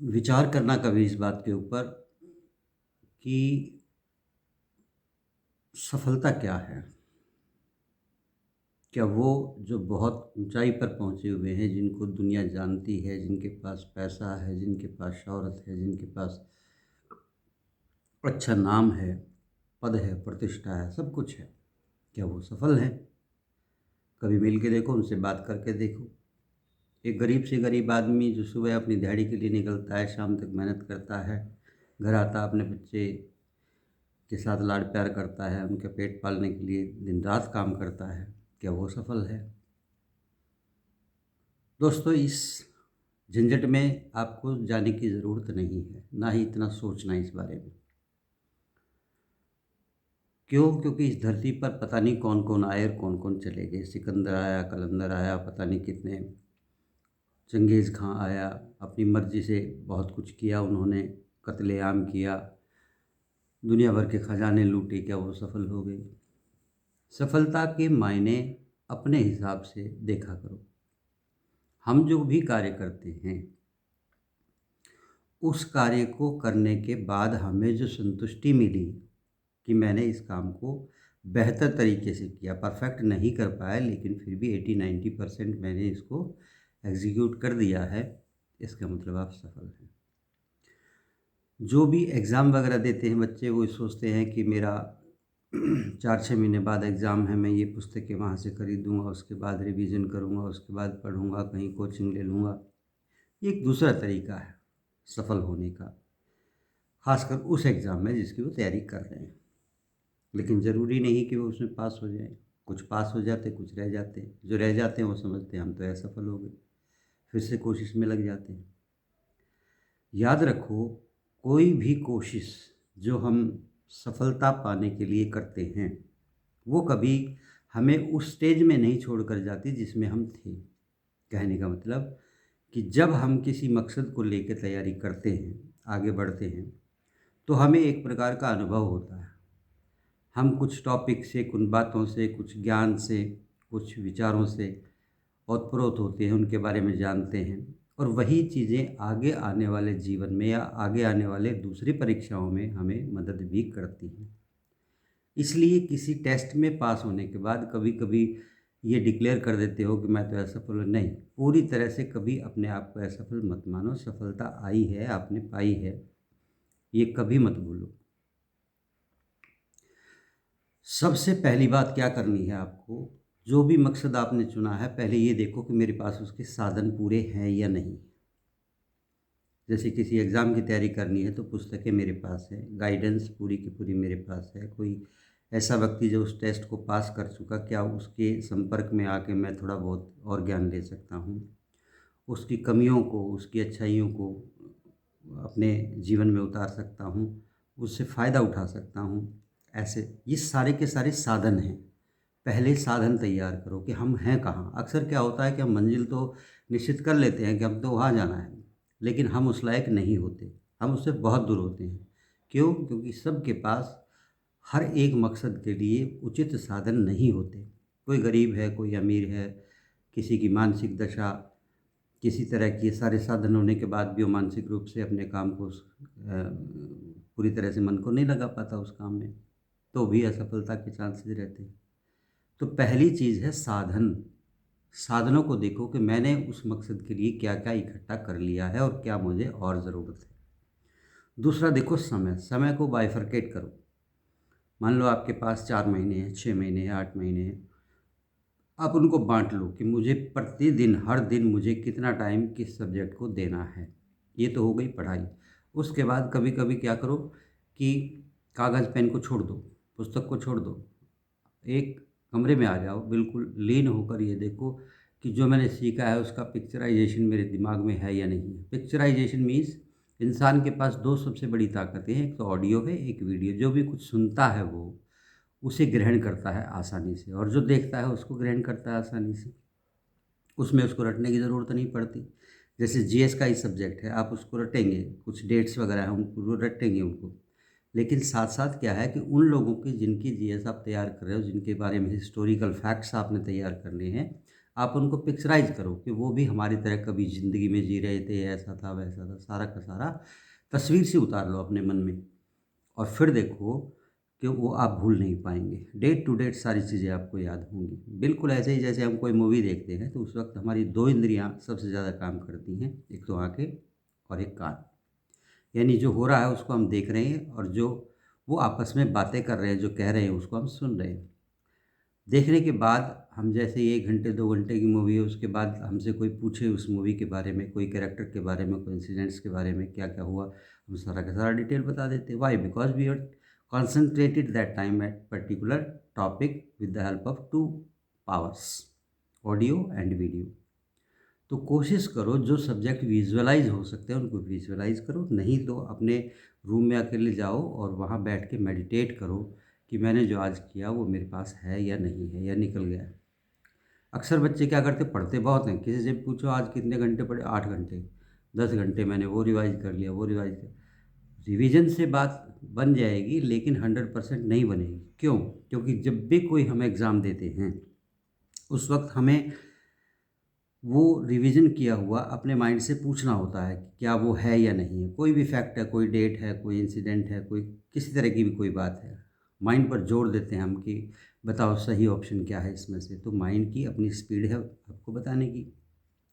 विचार करना कभी इस बात के ऊपर कि सफलता क्या है? क्या वो जो बहुत ऊंचाई पर पहुंचे हुए हैं, जिनको दुनिया जानती है, जिनके पास पैसा है, जिनके पास शौहरत है, जिनके पास अच्छा नाम है, पद है, प्रतिष्ठा है, सब कुछ है, क्या वो सफल हैं? कभी मिल के देखो, उनसे बात करके देखो। एक गरीब से गरीब आदमी जो सुबह अपनी दिहाड़ी के लिए निकलता है, शाम तक मेहनत करता है, घर आता अपने बच्चे के साथ लाड प्यार करता है, उनके पेट पालने के लिए दिन रात काम करता है, क्या वो सफल है? दोस्तों, इस झंझट में आपको जाने की ज़रूरत नहीं है, ना ही इतना सोचना इस बारे में। क्यों? क्योंकि इस धरती पर पता नहीं कौन कौन आए और कौन कौन चले गए। सिकंदर आया, कलंदर आया, पता नहीं कितने, चंगेज़ खां आया, अपनी मर्ज़ी से बहुत कुछ किया उन्होंने, कत्लेआम किया, दुनिया भर के खजाने लूटे, क्या वो सफल हो गए? सफलता के मायने अपने हिसाब से देखा करो। हम जो भी कार्य करते हैं, उस कार्य को करने के बाद हमें जो संतुष्टि मिली कि मैंने इस काम को बेहतर तरीके से किया, परफेक्ट नहीं कर पाया लेकिन फिर भी 80-90% मैंने इसको एग्जीक्यूट कर दिया है, इसका मतलब आप सफल हैं। जो भी एग्ज़ाम वगैरह देते हैं बच्चे, वो सोचते हैं कि मेरा 4-6 महीने बाद एग्ज़ाम है, मैं ये पुस्तकें वहाँ से खरीदूँगा, उसके बाद रिवीजन करूँगा, उसके बाद पढ़ूँगा, कहीं कोचिंग ले लूँगा। ये एक दूसरा तरीका है सफल होने का, ख़ासकर उस एग्ज़ाम में जिसकी वो तैयारी कर रहे हैं। लेकिन ज़रूरी नहीं कि वो उसमें पास हो जाएँ। कुछ पास हो जाते, कुछ रह जाते हैं। जो रह जाते हैं वो समझते हैं हम तो असफल हो गए, फिर से कोशिश में लग जाते हैं। याद रखो, कोई भी कोशिश जो हम सफलता पाने के लिए करते हैं, वो कभी हमें उस स्टेज में नहीं छोड़कर जाती जिसमें हम थे। कहने का मतलब कि जब हम किसी मकसद को लेकर तैयारी करते हैं, आगे बढ़ते हैं, तो हमें एक प्रकार का अनुभव होता है। हम कुछ टॉपिक से, कुछ बातों से, कुछ ज्ञान से, कुछ विचारों से ओतप्रोत होते हैं, उनके बारे में जानते हैं, और वही चीज़ें आगे आने वाले जीवन में या आगे आने वाले दूसरी परीक्षाओं में हमें मदद भी करती हैं। इसलिए किसी टेस्ट में पास होने के बाद कभी-कभी ये डिक्लेयर कर देते हो कि मैं तो असफल हूँ, नहीं, पूरी तरह से कभी अपने आप को असफल मत मानो। सफलता आई है, आपने पाई है, ये कभी मत भूलो। सबसे पहली बात क्या करनी है आपको, जो भी मकसद आपने चुना है, पहले ये देखो कि मेरे पास उसके साधन पूरे हैं या नहीं। जैसे किसी एग्ज़ाम की तैयारी करनी है तो पुस्तकें मेरे पास है, गाइडेंस पूरी की पूरी मेरे पास है। कोई ऐसा व्यक्ति जो उस टेस्ट को पास कर चुका, क्या उसके संपर्क में आके मैं थोड़ा बहुत और ज्ञान ले सकता हूँ? उसकी कमियों को, उसकी अच्छाइयों को अपने जीवन में उतार सकता हूँ, उससे फ़ायदा उठा सकता हूँ। ऐसे ये सारे के सारे साधन हैं। पहले साधन तैयार करो कि हम हैं कहाँ। अक्सर क्या होता है कि हम मंजिल तो निश्चित कर लेते हैं कि हम तो वहाँ जाना है, लेकिन हम उस लायक नहीं होते, हम उससे बहुत दूर होते हैं। क्यों? क्योंकि सबके पास हर एक मकसद के लिए उचित साधन नहीं होते। कोई गरीब है, कोई अमीर है, किसी की मानसिक दशा किसी तरह की, सारे साधन होने के बाद भी वो मानसिक रूप से अपने काम को पूरी तरह से मन को नहीं लगा पाता उस काम में, तो भी असफलता के चांसेस रहते हैं। तो पहली चीज़ है साधन। साधनों को देखो कि मैंने उस मकसद के लिए क्या-क्या इकट्ठा कर लिया है और क्या मुझे और ज़रूरत है। दूसरा देखो समय, समय को बाइफरकेट करो। मान लो आपके पास 4 महीने हैं, 6 महीने हैं, 8 महीने हैं। आप उनको बाँट लो कि मुझे प्रतिदिन, हर दिन मुझे कितना टाइम किस सब्जेक्ट को देना है। ये तो हो गई पढ़ाई। उसके बाद कभी-कभी क्या करो कि कागज़ पेन को छोड़ दो, पुस्तक को छोड़ दो। एक कमरे में आ जाओ, बिल्कुल लीन होकर ये देखो कि जो मैंने सीखा है उसका पिक्चराइज़ेशन मेरे दिमाग में है या नहीं है। पिक्चराइज़ेशन मीन्स इंसान के पास 2 सबसे बड़ी ताकतें हैं, एक तो ऑडियो है, एक वीडियो। जो भी कुछ सुनता है वो उसे ग्रहण करता है आसानी से, और जो देखता है उसको ग्रहण करता है आसानी से। उसमें उसको रटने की ज़रूरत नहीं पड़ती। जैसे जीएस का ही सब्जेक्ट है, आप उसको रटेंगे, कुछ डेट्स वगैरह हैं उनको रटेंगे उनको। लेकिन साथ-साथ क्या है कि उन लोगों की जिनकी जीएस आप तैयार कर रहे हो, जिनके बारे में हिस्टोरिकल फैक्ट्स आपने तैयार करने हैं, आप उनको पिक्चराइज़ करो कि वो भी हमारी तरह कभी ज़िंदगी में जी रहे थे, ऐसा था, वैसा था, सारा का सारा तस्वीर से उतार लो अपने मन में और फिर देखो कि वो आप भूल नहीं पाएँगे। डेट टू डेट सारी चीज़ें आपको याद होंगी। बिल्कुल ऐसे ही जैसे हम कोई मूवी देखते हैं तो उस वक़्त हमारी 2 इंद्रियाँ सबसे ज़्यादा काम करती हैं, एक तो आँखें और एक कान। यानी जो हो रहा है उसको हम देख रहे हैं और जो वो आपस में बातें कर रहे हैं, जो कह रहे हैं उसको हम सुन रहे हैं। देखने के बाद हम जैसे ही 1 घंटे 2 घंटे की मूवी है उसके बाद हमसे कोई पूछे उस मूवी के बारे में, कोई कैरेक्टर के बारे में, कोई इंसिडेंट्स के बारे में, क्या-क्या हुआ, हम सारा का सारा डिटेल बता देते हैं। Why? Because we are concentrated that time at particular topic with the help of 2 powers, audio and video. तो कोशिश करो जो सब्जेक्ट विजुअलाइज़ हो सकते हैं उनको विजुअलाइज़ करो, नहीं तो अपने रूम में अकेले जाओ और वहाँ बैठ के मेडिटेट करो कि मैंने जो आज किया वो मेरे पास है या नहीं है या निकल गया है। अक्सर बच्चे क्या करते पढ़ते बहुत हैं, किसी से पूछो आज कितने घंटे पढ़े? 8 घंटे, 10 घंटे मैंने वो रिवाइज़ कर लिया, वो रिवाइज़ कर रिवीजन से बात बन जाएगी लेकिन 100% नहीं बनेगी। क्यों? क्योंकि जब भी कोई हम एग्ज़ाम देते हैं, उस वक़्त हमें वो रिवीजन किया हुआ अपने माइंड से पूछना होता है कि क्या वो है या नहीं है। कोई भी फैक्ट है, कोई डेट है, कोई इंसिडेंट है, कोई किसी तरह की भी कोई बात है, माइंड पर जोर देते हैं हम कि बताओ सही ऑप्शन क्या है इसमें से। तो माइंड की अपनी स्पीड है आपको बताने की।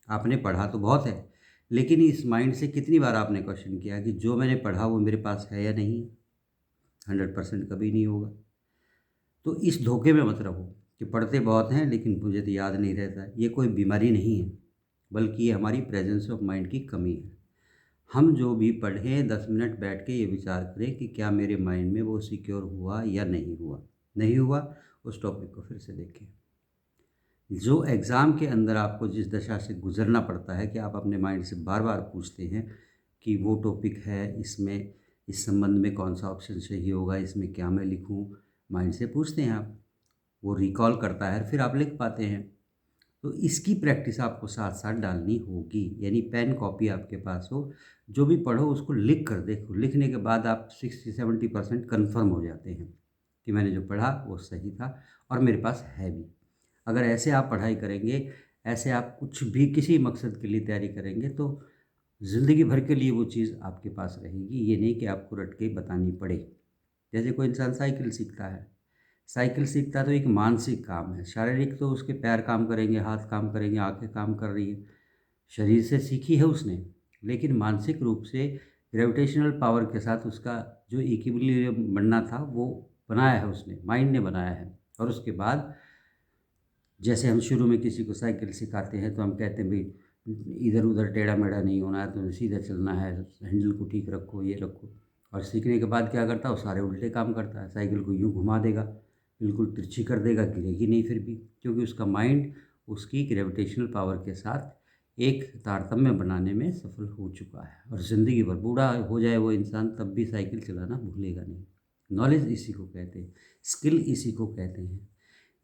आपने पढ़ा तो बहुत है, लेकिन इस माइंड से कितनी बार आपने क्वेश्चन किया कि जो मैंने पढ़ा वो मेरे पास है या नहीं है? 100% कभी नहीं होगा। तो इस धोखे में मत रहो कि पढ़ते बहुत हैं लेकिन मुझे तो याद नहीं रहता है। ये कोई बीमारी नहीं है, बल्कि ये हमारी प्रेजेंस ऑफ माइंड की कमी है। हम जो भी पढ़ें 10 मिनट बैठ के ये विचार करें कि क्या मेरे माइंड में वो सिक्योर हुआ या नहीं हुआ। नहीं हुआ, उस टॉपिक को फिर से देखें। जो एग्ज़ाम के अंदर आपको जिस दशा से गुज़रना पड़ता है कि आप अपने माइंड से बार-बार पूछते हैं कि वो टॉपिक है, इसमें इस संबंध में कौन-सा ऑप्शन सही होगा, इसमें क्या मैं लिखूँ? माइंड से पूछते हैं आप, वो रिकॉल करता है, फिर आप लिख पाते हैं। तो इसकी प्रैक्टिस आपको साथ-साथ डालनी होगी, यानी पेन, कॉपी आपके पास हो, जो भी पढ़ो उसको लिख कर देखो। लिखने के बाद आप 60-70% कन्फर्म हो जाते हैं कि मैंने जो पढ़ा वो सही था और मेरे पास है भी। अगर ऐसे आप पढ़ाई करेंगे, ऐसे आप कुछ भी किसी मकसद के लिए तैयारी करेंगे तो ज़िंदगी भर के लिए वो चीज़ आपके पास रहेगी। ये नहीं कि आपको रट के बतानी पड़े। जैसे कोई इंसान साइकिल सीखता है, साइकिल सीखता है तो एक मानसिक काम है। शारीरिक तो उसके पैर काम करेंगे, हाथ काम करेंगे, आँखें काम कर रही हैं, शरीर से सीखी है उसने। लेकिन मानसिक रूप से ग्रेविटेशनल पावर के साथ उसका जो इक्विलिब्रियम बनना था वो बनाया है उसने, माइंड ने बनाया है। और उसके बाद जैसे हम शुरू में किसी को साइकिल सिखाते हैं तो हम कहते हैं भाई इधर-उधर टेढ़ा-मेढ़ा नहीं होना है, तुम्हें सीधा चलना है, हैंडल को ठीक रखो, ये रखो। और सीखने के बाद क्या करता है वो सारे उल्टे काम करता है, साइकिल को यूँ घुमा देगा, बिल्कुल तिरछी कर देगा, गिरेगी नहीं फिर भी, क्योंकि उसका माइंड उसकी ग्रेविटेशनल पावर के साथ एक तारतम्य बनाने में सफल हो चुका है। और ज़िंदगी भर बूढ़ा हो जाए वो इंसान तब भी साइकिल चलाना भूलेगा नहीं। नॉलेज इसी को कहते हैं, स्किल इसी को कहते हैं।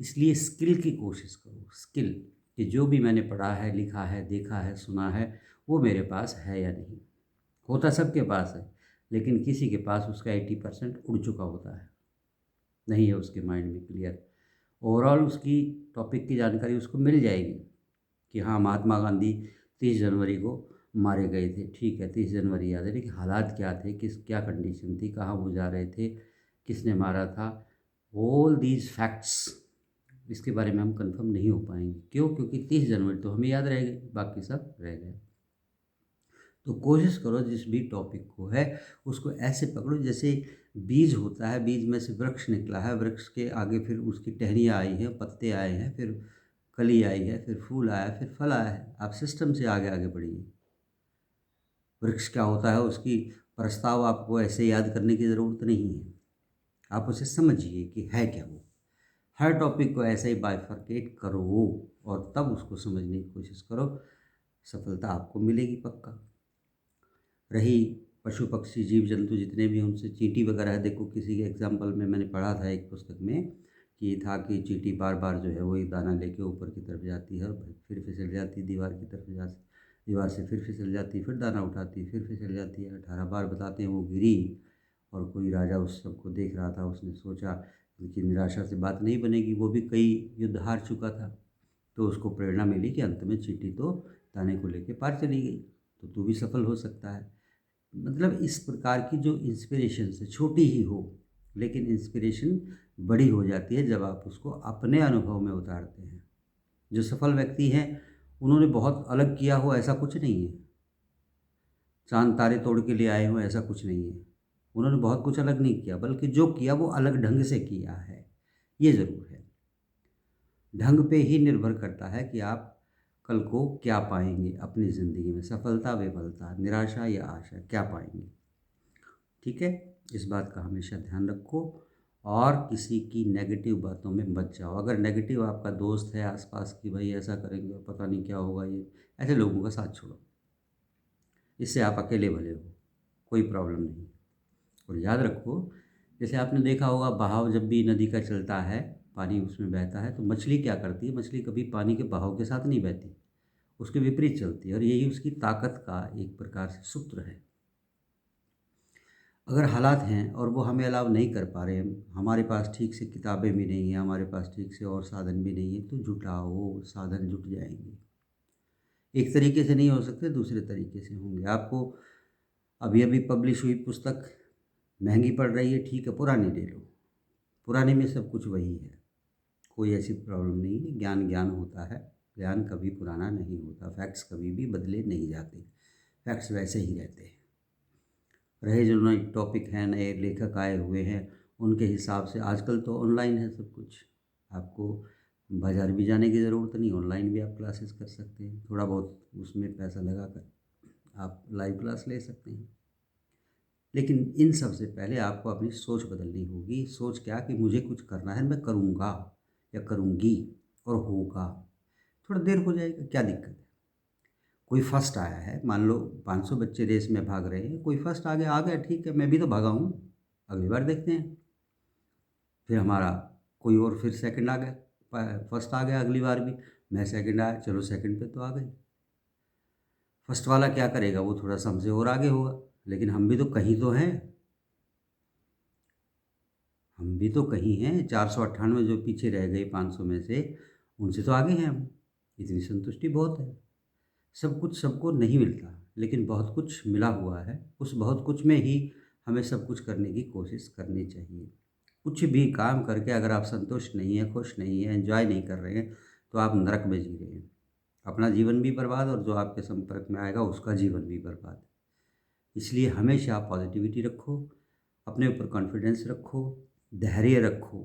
इसलिए स्किल की कोशिश करो, स्किल कि जो भी मैंने पढ़ा है, लिखा है, देखा है, सुना है, वो मेरे पास है या नहीं। होता सबके पास है, लेकिन किसी के पास उसका 80% उड़ चुका होता है, नहीं है उसके माइंड में क्लियर। ओवरऑल उसकी टॉपिक की जानकारी उसको मिल जाएगी कि हाँ, महात्मा गांधी 30 जनवरी को मारे गए थे, ठीक है, 30 जनवरी याद है, लेकिन हालात क्या थे, क्या कंडीशन थी, कहाँ वो जा रहे थे, किसने मारा था, ऑल दीज़ फैक्ट्स इसके बारे में हम कंफर्म नहीं हो पाएँगे। क्यों? क्योंकि 30 जनवरी तो हमें याद रह गई, बाकी सब रह गए। तो कोशिश करो जिस भी टॉपिक को है, उसको ऐसे पकड़ो जैसे बीज होता है, बीज में से वृक्ष निकला है, वृक्ष के आगे फिर उसकी टहनियाँ आई हैं, पत्ते आए हैं, फिर कली आई है, फिर फूल आया, फिर फल आया है। आप सिस्टम से आगे-आगे बढ़िए। वृक्ष क्या होता है, उसकी प्रस्ताव आपको ऐसे याद करने की ज़रूरत नहीं है। आप उसे समझिए कि है क्या वो। हर टॉपिक को ऐसे ही बाइफरकेट करो और तब उसको समझने की कोशिश करो, सफलता आपको मिलेगी पक्का। रही पशु पक्षी जीव जंतु जितने भी हैं उनसे चींटी वगैरह है, देखो किसी के एग्जाम्पल में मैंने पढ़ा था एक पुस्तक में कि ये था कि चींटी बार बार जो है वो एक दाना लेके ऊपर की तरफ जाती है और फिर फिसल जाती है दीवार की तरफ, दीवार से फिर फिसल जाती है, फिर दाना उठाती है, फिर फिसल जाती है। 18 बार बताते हैं वो गिरी और कोई राजा उस सबको देख रहा था, उसने सोचा कि निराशा से बात नहीं बनेगी, वो भी कई युद्ध हार चुका था। तो उसको प्रेरणा मिली कि अंत में चींटी तो दाने को लेके पार चली गई, तो तू भी सफल हो सकता है। मतलब इस प्रकार की जो इंस्पिरेशन से छोटी ही हो, लेकिन इंस्पिरेशन बड़ी हो जाती है जब आप उसको अपने अनुभव में उतारते हैं। जो सफल व्यक्ति हैं उन्होंने बहुत अलग किया हो ऐसा कुछ नहीं है, चांद तारे तोड़ के ले आए हों ऐसा कुछ नहीं है। उन्होंने बहुत कुछ अलग नहीं किया, बल्कि जो किया वो अलग ढंग से किया है, ये ज़रूर है। ढंग पे ही निर्भर करता है कि आप कल को क्या पाएंगे अपनी ज़िंदगी में, सफलता विफलता, निराशा या आशा, क्या पाएंगे। ठीक है, इस बात का हमेशा ध्यान रखो और किसी की नेगेटिव बातों में मत जाओ। अगर नेगेटिव आपका दोस्त है आसपास की, भाई ऐसा करेंगे पता नहीं क्या होगा, ये ऐसे लोगों का साथ छोड़ो, इससे आप अकेले भले हो, कोई प्रॉब्लम नहीं। और याद रखो, जैसे आपने देखा होगा बहाव जब भी नदी का चलता है, पानी उसमें बहता है, तो मछली क्या करती है, मछली कभी पानी के बहाव के साथ नहीं बहती, उसके विपरीत चलती है, और यही उसकी ताकत का एक प्रकार से सूत्र है। अगर हालात हैं और वो हमें अलाउ नहीं कर पा रहे हैं, हमारे पास ठीक से किताबें भी नहीं हैं, हमारे पास ठीक से और साधन भी नहीं है, तो जुटाओ, साधन जुट जाएंगे। एक तरीके से नहीं हो सकते, दूसरे तरीके से होंगे। आपको अभी अभी पब्लिश हुई पुस्तक महंगी पड़ रही है, ठीक है, पुरानी ले लो, पुराने में सब कुछ वही है, कोई ऐसी प्रॉब्लम नहीं है। ज्ञान ज्ञान होता है, ज्ञान कभी पुराना नहीं होता, फैक्ट्स कभी भी बदले नहीं जाते, फैक्ट्स वैसे ही रहते हैं। रहे जो नए टॉपिक हैं, नए लेखक आए हुए हैं, उनके हिसाब से आजकल तो ऑनलाइन है सब कुछ, आपको बाज़ार भी जाने की ज़रूरत नहीं, ऑनलाइन भी आप क्लासेस कर सकते हैं, थोड़ा बहुत उसमें पैसा लगा कर आप लाइव क्लास ले सकते हैं। लेकिन इन सब से पहले आपको अपनी सोच बदलनी होगी। सोच क्या, कि मुझे कुछ करना है, मैं करूँगा या करूँगी और होगा। थोड़ा देर हो जाएगा, क्या दिक्कत है। कोई फर्स्ट आया है, मान लो 500 बच्चे रेस में भाग रहे हैं, कोई फर्स्ट आ गया, ठीक है, मैं भी तो भागा हूँ, अगली बार देखते हैं। फिर हमारा कोई और फिर सेकंड आ गया, फर्स्ट आ गया अगली बार भी, मैं सेकंड आया, चलो सेकंड पे तो आ गए। फर्स्ट वाला क्या करेगा, वो थोड़ा सा हमसे और आगे होगा, लेकिन हम भी तो कहीं तो हैं, हम भी तो कहीं हैं। 498 जो पीछे रह गए 500 में से, उनसे तो आगे हैं हम, इतनी संतुष्टि बहुत है। सब कुछ सबको नहीं मिलता, लेकिन बहुत कुछ मिला हुआ है, उस बहुत कुछ में ही हमें सब कुछ करने की कोशिश करनी चाहिए। कुछ भी काम करके अगर आप संतुष्ट नहीं हैं, खुश नहीं हैं, एंजॉय नहीं कर रहे हैं, तो आप नरक में जी रहे हैं। अपना जीवन भी बर्बाद और जो आपके संपर्क में आएगा उसका जीवन भी बर्बाद। इसलिए हमेशा पॉजिटिविटी रखो, अपने ऊपर कॉन्फिडेंस रखो, धैर्य रखो,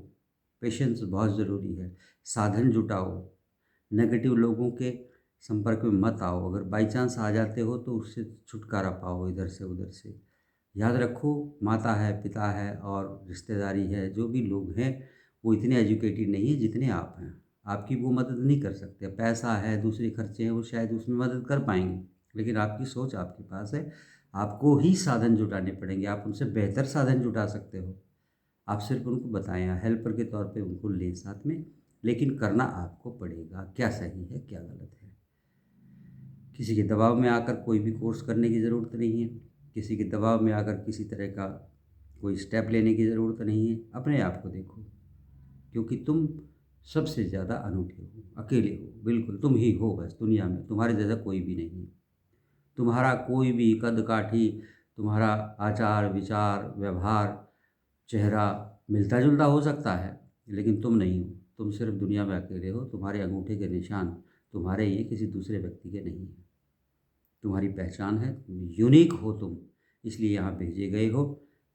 पेशेंस बहुत ज़रूरी है, साधन जुटाओ, नेगेटिव लोगों के संपर्क में मत आओ, अगर बाई चांस आ जाते हो तो उससे छुटकारा पाओ इधर से उधर से। याद रखो, माता है, पिता है और रिश्तेदारी है, जो भी लोग हैं वो इतने एजुकेटेड नहीं है जितने आप हैं, आपकी वो मदद नहीं कर सकते। पैसा है, दूसरे खर्चे हैं, वो शायद उसमें मदद कर पाएंगे, लेकिन आपकी सोच आपके पास है, आपको ही साधन जुटाने पड़ेंगे। आप उनसे बेहतर साधन जुटा सकते हो, आप सिर्फ उनको बताएं, हेल्पर के तौर पे उनको लें साथ में, लेकिन करना आपको पड़ेगा, क्या सही है क्या गलत है। किसी के दबाव में आकर कोई भी कोर्स करने की ज़रूरत नहीं है, किसी के दबाव में आकर किसी तरह का कोई स्टेप लेने की ज़रूरत नहीं है। अपने आप को देखो, क्योंकि तुम सबसे ज़्यादा अनूठे हो, अकेले हो, बिल्कुल तुम ही हो, बस दुनिया में तुम्हारे जैसा कोई भी नहीं है। तुम्हारा कोई भी कद काठी, तुम्हारा आचार विचार व्यवहार, चेहरा मिलता जुलता हो सकता है, लेकिन तुम नहीं हो, तुम सिर्फ दुनिया में अकेले हो। तुम्हारे अंगूठे के निशान तुम्हारे ही, किसी दूसरे व्यक्ति के नहीं हैं। तुम्हारी पहचान है, यूनिक हो तुम, इसलिए यहाँ भेजे गए हो,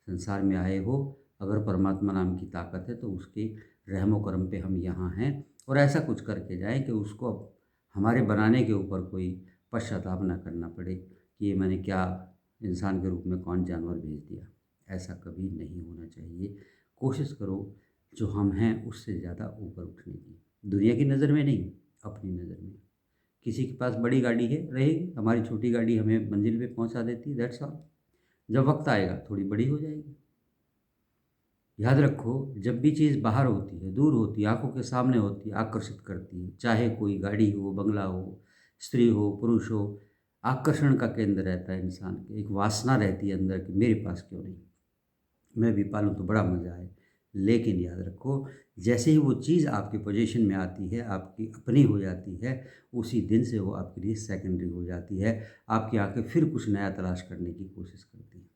संसार में आए हो। अगर परमात्मा नाम की ताकत है तो उसके रहमो करम पे हम यहाँ हैं, और ऐसा कुछ करके जाएं कि उसको अब हमारे बनाने के ऊपर कोई पश्चाताप ना करना पड़े कि ये मैंने क्या इंसान के रूप में कौन जानवर भेज दिया। ऐसा कभी नहीं होना चाहिए। कोशिश करो जो हम हैं उससे ज़्यादा ऊपर उठने की, दुनिया की नज़र में नहीं, अपनी नज़र में। किसी के पास बड़ी गाड़ी है, रहेगी, हमारी छोटी गाड़ी हमें मंजिल पे पहुंचा देती है, दैट्स ऑल। जब वक्त आएगा थोड़ी बड़ी हो जाएगी। याद रखो, जब भी चीज़ बाहर होती है, दूर होती है, आंखों के सामने होती है, आकर्षित करती है, चाहे कोई गाड़ी हो, बंगला हो, स्त्री हो, पुरुष हो, आकर्षण का केंद्र रहता है इंसान के। एक वासना रहती है अंदर की, मेरे पास क्यों नहीं, मैं भी पालूँ तो बड़ा मज़ा आए, लेकिन याद रखो, जैसे ही वो चीज़ आपके पोजीशन में आती है, आपकी अपनी हो जाती है, उसी दिन से वो आपके लिए सेकेंडरी हो जाती है। आपकी आँखें फिर कुछ नया तलाश करने की कोशिश करती हैं।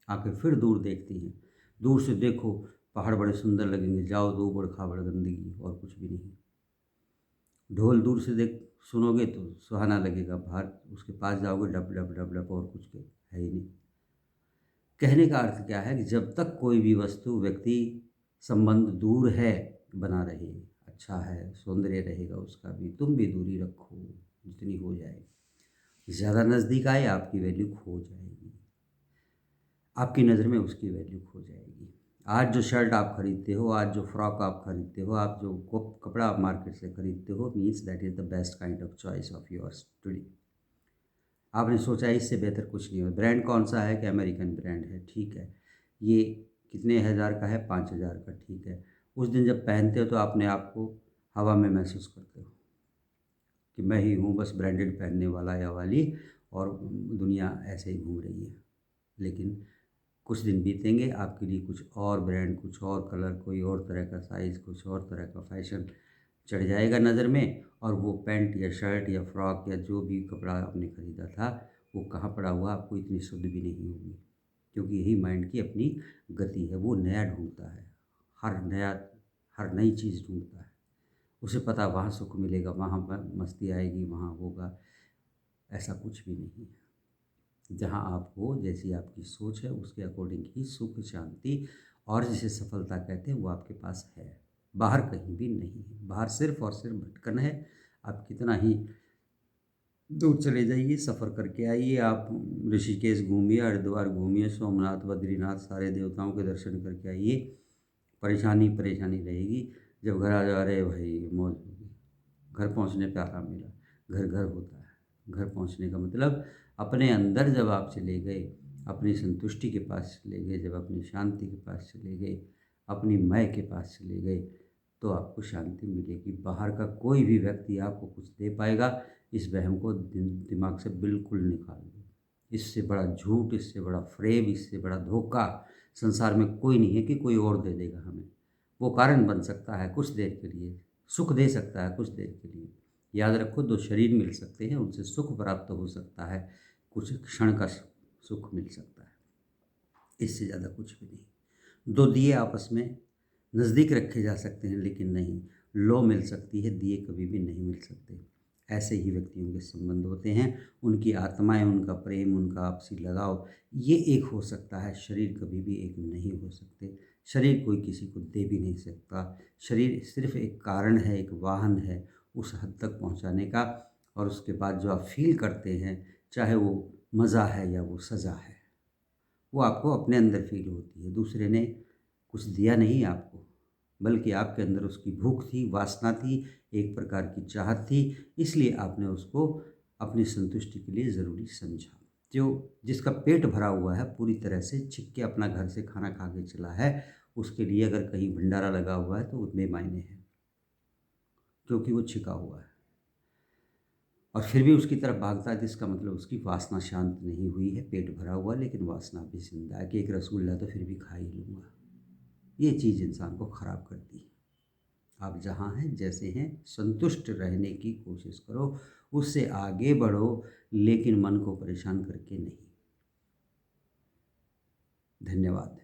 आँखें फिर दूर देखती हैं। दूर से देखो, पहाड़ बड़े सुंदर लगेंगे, जाओ तो ऊबड़-खाबड़ गंदगी और कुछ भी नहीं। ढोल दूर से देख सुनोगे तो सुहाना लगेगा, बाहर उसके पास जाओगे डप, डप, डप, डप और कुछ के है ही नहीं। कहने का अर्थ क्या है कि जब तक कोई भी वस्तु, व्यक्ति, संबंध दूर है, बना रहे, अच्छा है, सौंदर्य रहेगा उसका भी, तुम भी दूरी रखो जितनी हो जाए। ज़्यादा नज़दीक आए, आपकी वैल्यू खो जाएगी, आपकी नज़र में उसकी वैल्यू खो जाएगी। आज जो शर्ट आप खरीदते हो, आज जो फ्रॉक आप खरीदते हो, आप जो कपड़ा आप मार्केट से खरीदते हो, means that is the best kind of choice of yours today. आपने सोचा इससे बेहतर कुछ नहीं हो। ब्रांड कौन सा है कि अमेरिकन ब्रांड है, ठीक है। ये कितने हज़ार का है, 5,000 का, ठीक है। उस दिन जब पहनते हो तो अपने आप को हवा में महसूस करते हो कि मैं ही हूँ बस ब्रांडेड पहनने वाला या वाली, और दुनिया ऐसे ही घूम रही है। लेकिन कुछ दिन बीतेंगे, आपके लिए कुछ और ब्रांड, कुछ और कलर, कोई और तरह का साइज़, कुछ और तरह का फैशन चढ़ जाएगा नज़र में, और वो पैंट या शर्ट या फ्रॉक या जो भी कपड़ा आपने ख़रीदा था, वो कहाँ पड़ा हुआ आपको इतनी सुध भी नहीं होगी। क्योंकि यही माइंड की अपनी गति है, वो नया ढूंढता है, हर नई चीज़ ढूंढता है। उसे पता वहाँ सुख मिलेगा, वहाँ मस्ती आएगी, वहाँ होगा। ऐसा कुछ भी नहीं है। जहाँ आप हो, जैसी आपकी सोच है, उसके अकॉर्डिंग ही सुख, शांति और जिसे सफलता कहते हैं वो आपके पास है। बाहर कहीं भी नहीं है। बाहर सिर्फ़ और सिर्फ भटकन है। आप कितना ही दूर चले जाइए, सफ़र करके आइए, आप ऋषिकेश घूमिए, हरिद्वार घूमिए, सोमनाथ, बद्रीनाथ, सारे देवताओं के दर्शन करके आइए, परेशानी परेशानी रहेगी। जब घर आ जाओ, अरे भाई मौज होगी, घर पहुंचने पे आराम मिला। घर घर होता है। घर पहुंचने का मतलब अपने अंदर जब आप चले गए, अपनी संतुष्टि के पास चले गए, जब अपनी शांति के पास चले गए, अपनी मैं के पास चले गए, तो आपको शांति मिलेगी। बाहर का कोई भी व्यक्ति आपको कुछ दे पाएगा, इस वहम को दिमाग से बिल्कुल निकाल दो। इससे बड़ा झूठ, इससे बड़ा फ्रेब, इससे बड़ा धोखा संसार में कोई नहीं है कि कोई और दे देगा हमें। वो कारण बन सकता है कुछ देर के लिए, सुख दे सकता है कुछ देर के लिए। याद रखो, 2 शरीर मिल सकते हैं, उनसे सुख प्राप्त हो सकता है, कुछ क्षण का सुख मिल सकता है, इससे ज़्यादा कुछ भी नहीं। 2 दिए आपस में नज़दीक रखे जा सकते हैं, लेकिन नहीं, लौ मिल सकती है, दिए कभी भी नहीं मिल सकते। ऐसे ही व्यक्तियों के संबंध होते हैं, उनकी आत्माएं, उनका प्रेम, उनका आपसी लगाव, ये एक हो सकता है, शरीर कभी भी एक नहीं हो सकते। शरीर कोई किसी को दे भी नहीं सकता। शरीर सिर्फ एक कारण है, एक वाहन है उस हद तक पहुंचाने का, और उसके बाद जो आप फील करते हैं, चाहे वो मज़ा है या वो सज़ा है, वो आपको अपने अंदर फील होती है। दूसरे ने कुछ दिया नहीं आपको, बल्कि आपके अंदर उसकी भूख थी, वासना थी, एक प्रकार की चाहत थी, इसलिए आपने उसको अपनी संतुष्टि के लिए ज़रूरी समझा। जो जिसका पेट भरा हुआ है, पूरी तरह से छिप के अपना घर से खाना खा के चला है, उसके लिए अगर कहीं भंडारा लगा हुआ है तो उतने मायने हैं, क्योंकि वो छिपा हुआ है। और फिर भी उसकी तरफ भागता है, जिसका मतलब उसकी वासना शांत नहीं हुई है। पेट भरा हुआ लेकिन वासना भी जिंदा है कि एक रसगुल्ला तो फिर भी खा ही लूँगा। ये चीज़ इंसान को ख़राब करती है। आप जहाँ हैं, जैसे हैं, संतुष्ट रहने की कोशिश करो, उससे आगे बढ़ो, लेकिन मन को परेशान करके नहीं। धन्यवाद।